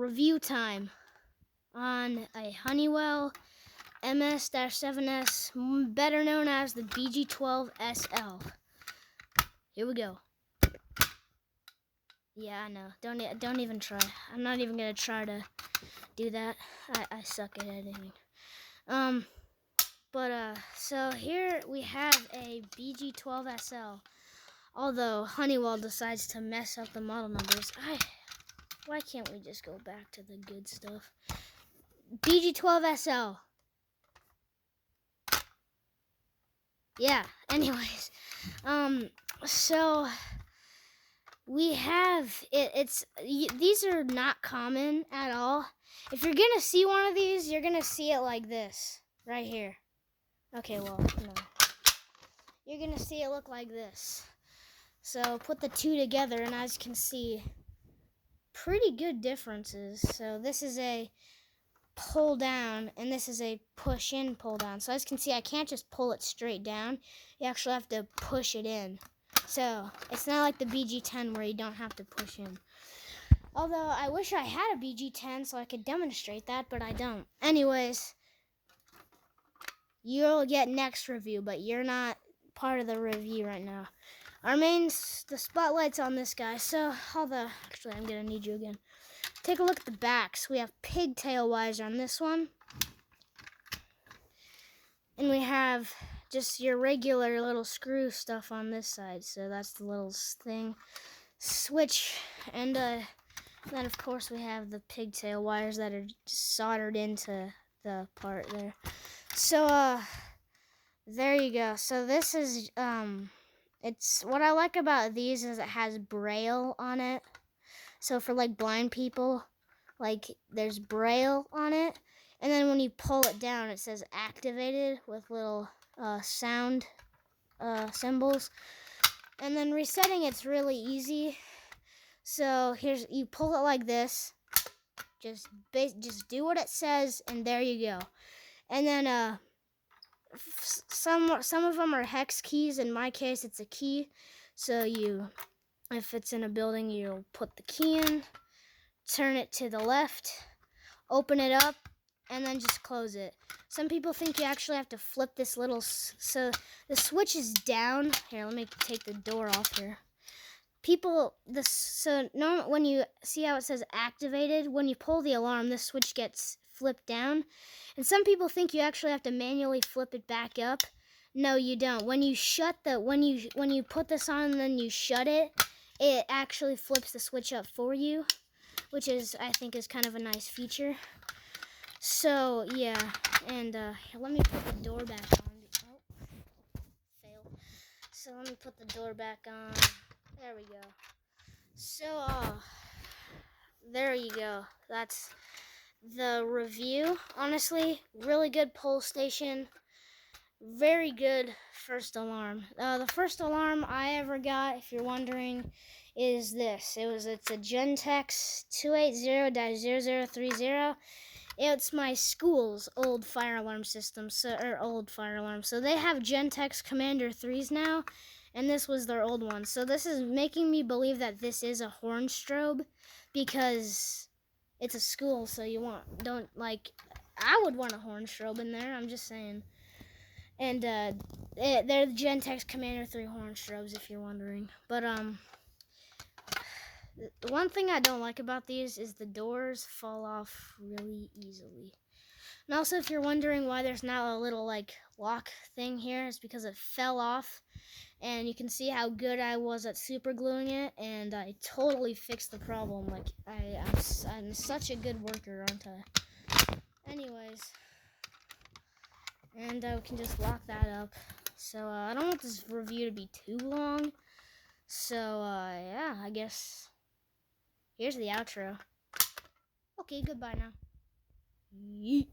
review time on a Honeywell MS-7S, better known as the BG12SL. Here we go. Yeah, I know. Don't even try. I'm not even gonna try to do that. I suck at editing. So here we have a BG12SL. Although Honeywell decides to mess up the model numbers, why can't we just go back to the good stuff? BG12SL. Yeah, anyways. So we have these are not common at all. If you're gonna see one of these, you're gonna see it like this, right here. Okay, well, no. You're gonna see it look like this. So put the two together, and as you can see, pretty good differences. So this is a pull down, and this is a push in, pull down. So as you can see, I can't just pull it straight down. You actually have to push it in. So it's not like the BG10 where you don't have to push in. Although I wish I had a BG10 so I could demonstrate that, but I don't. Anyways, you'll get next review, but you're not part of the review right now. The spotlight's on this guy. So actually, I'm gonna need you again. Take a look at the backs. We have pigtail wires on this one. And we have just your regular little screw stuff on this side. So that's the little thing. Switch. And then, of course, we have the pigtail wires that are soldered into the part there. So, there you go. So this is, what I like about these is it has Braille on it. So for like blind people, like there's Braille on it, and then when you pull it down, it says activated with little sound symbols. And then resetting it's really easy. So you pull it like this, just do what it says, and there you go. And then some of them are hex keys. In my case, it's a key. So if it's in a building, you'll put the key in, turn it to the left, open it up, and then just close it. Some people think you actually have to flip this little, so the switch is down. Here, let me take the door off here. When you see how it says activated, when you pull the alarm, this switch gets flipped down. And some people think you actually have to manually flip it back up. No, you don't. When you when you put this on and then you shut it, it actually flips the switch up for you, which I think is kind of a nice feature. So yeah, and let me put the door back on. Oh, fail. So let me put the door back on. There we go. So there you go. That's the review. Honestly, really good pull station. Very good first alarm. The first alarm I ever got, if you're wondering, is this. It's a Gentex 280-0030. It's my school's old fire alarm system, So they have Gentex Commander 3s now, and this was their old one. So this is making me believe that this is a horn strobe, because it's a school, so I would want a horn strobe in there, I'm just saying. And they're the Gentex Commander 3 horn strobes, if you're wondering. But the one thing I don't like about these is the doors fall off really easily. And also, if you're wondering why there's not a little lock thing here, it's because it fell off. And you can see how good I was at super gluing it, and I totally fixed the problem. I'm such a good worker, aren't I? Anyways. And we can just lock that up. So I don't want this review to be too long. So yeah, I guess here's the outro. Okay, goodbye now. Yeet.